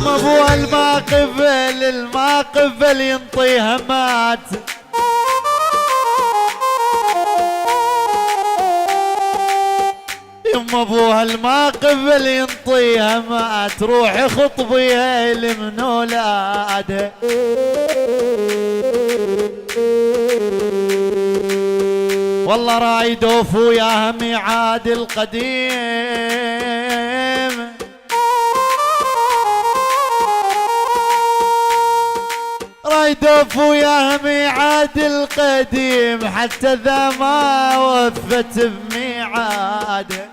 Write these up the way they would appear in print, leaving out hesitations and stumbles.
يما ابوها الما قبل الما قبل ينطيها مات. يما ابوها الما قبل ينطيها مات. روحي خطبيها لمن ولادها. والله رايد اوفو ياها ميعاد القديم. رايد اوفو ياها ميعاد القديم حتى ذا ما وفت بميعاده.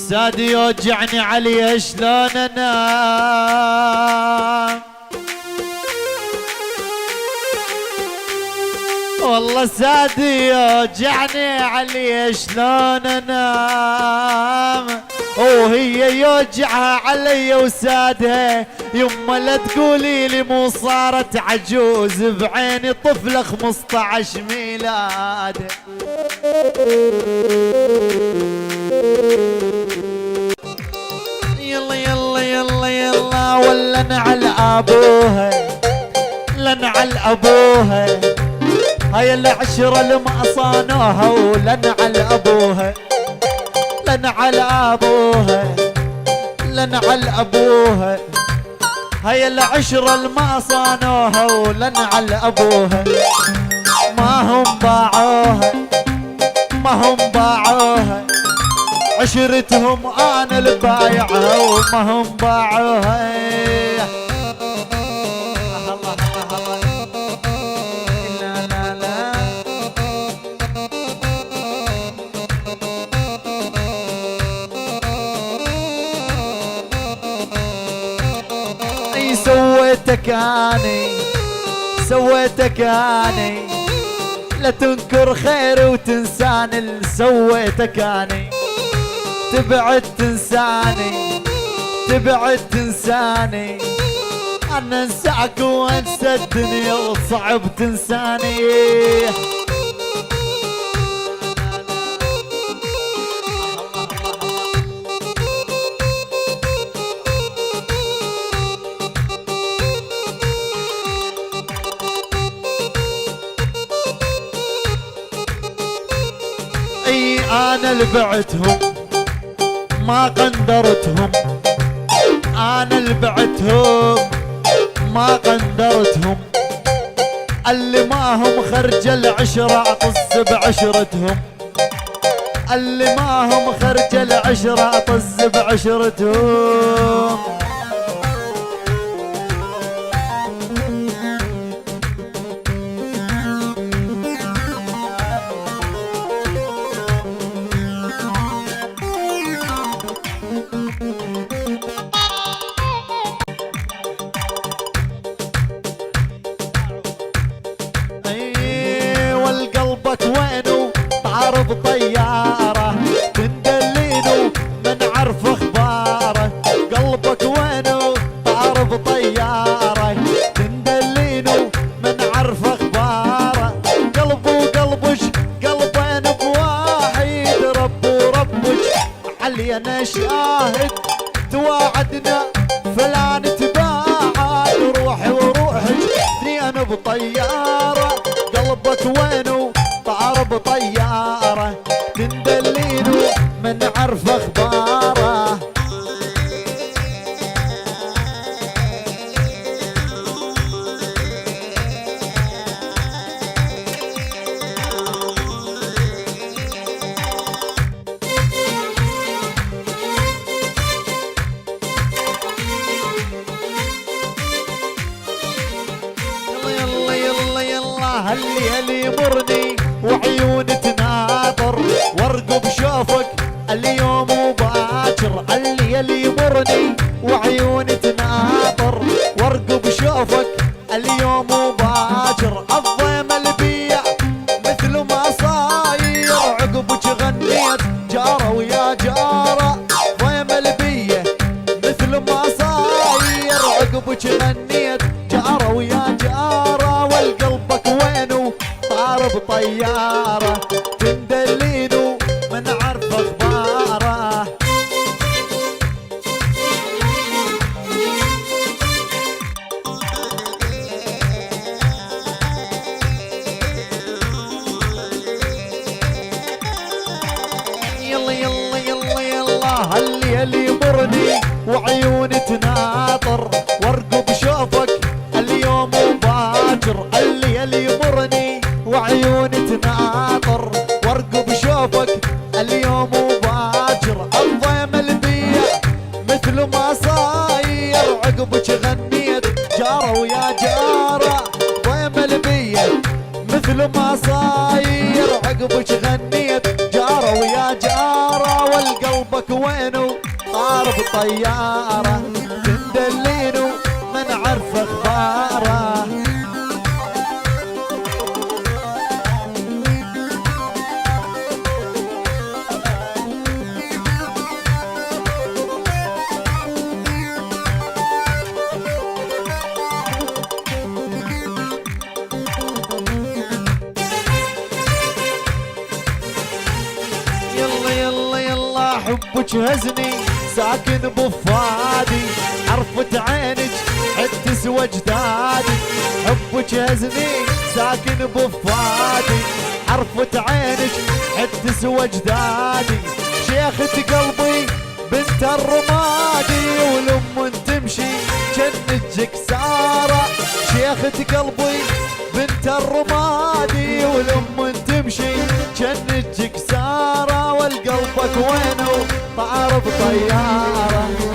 سادي يوجعني عليها شلون انام. والله سادي يوجعني عليها شلون انام. وهي يوجعها علي وسادها. يما لا تقولي لي مو صارت عجوز بعيني طفله 15 ميلاد. يلا يلا يلا يلا ولا نعل ابوها لنعل ابوها. هاي العشرة لما صانوها ولنعل ابوها لنعل ابوها لنعل ابوها. هاي العشرة لما صانوها ولنعل ابوها. ما هم باعوها ما هم باعوها. عشرتهم انا البايعها وما هم باعوها. لا لا لا اي سويتك اني سويتك اني. لا تنكر خيري وتنساني اللي سويتك اني. تبعد تنساني تبعد تنساني. انا انساك وانسى الدنيا وصعب تنساني. اي انا اللي بعتهم ما قندرتهم. انا اللي بعتهم ما قندرتهم. اللي ما هم خرج العشرة اطز بعشرتهم. اللي ما هم خرج العشرة اطز بعشرتهم. والقلبك وينو تعرض طيارة تندلينو من عرف اخباره. قلبك وينو تعرض طيارة تندلينو من عرف اخباره. قلبه وقلبش قلبين بواحد. ربو ربش علينا شاهد. تواعدنا فلان تباعد. روحي وروحك اثنين بطيارة. قلبك وينو طار بطيارة تندلينو من عرف اخباره. يلا يلا يلا هالليل يمرني وعيون تناظر. وارقب شوفك اليوم وباكر. الليل يمرني وعيون تناظر. وارقب شوفك اليوم وباكر. الضيم البيع مثل ما صاير. عقبك غنيت جارة ويا جارة. ضيم البيع مثل ما صاير. عقبك غنيت جارة ويا جارة. والقلبك وينو طار بطيارة تندلينو الليل يمرني وعيوني تناطر وارقب شوفك اليوم وباكر. الليل يمرني وعيوني تناطر وارقب شوفك اليوم وباكر. الضيم البيع مثل ما صاير عقبك غنيت جارة ويا جارة. ضيم البيع مثل ما صاير عقبك غنيت جارة ويا جارة. والقلبك وينو طار بطيارة تندلينو من عرف اخباره. حبك هزني ساكن بفادي عرفت عينك حد تسوى جدادي. حبك هزني ساكن بفادي عرفت عينك حد تسوى جدادي. شيخة قلبي بنت الرمادي ولم تمشي جنتك سارة. شيخة قلبي بنت الرمادي ولم تمشي جنتك سارة. والقلبك وينه طار بطيارة.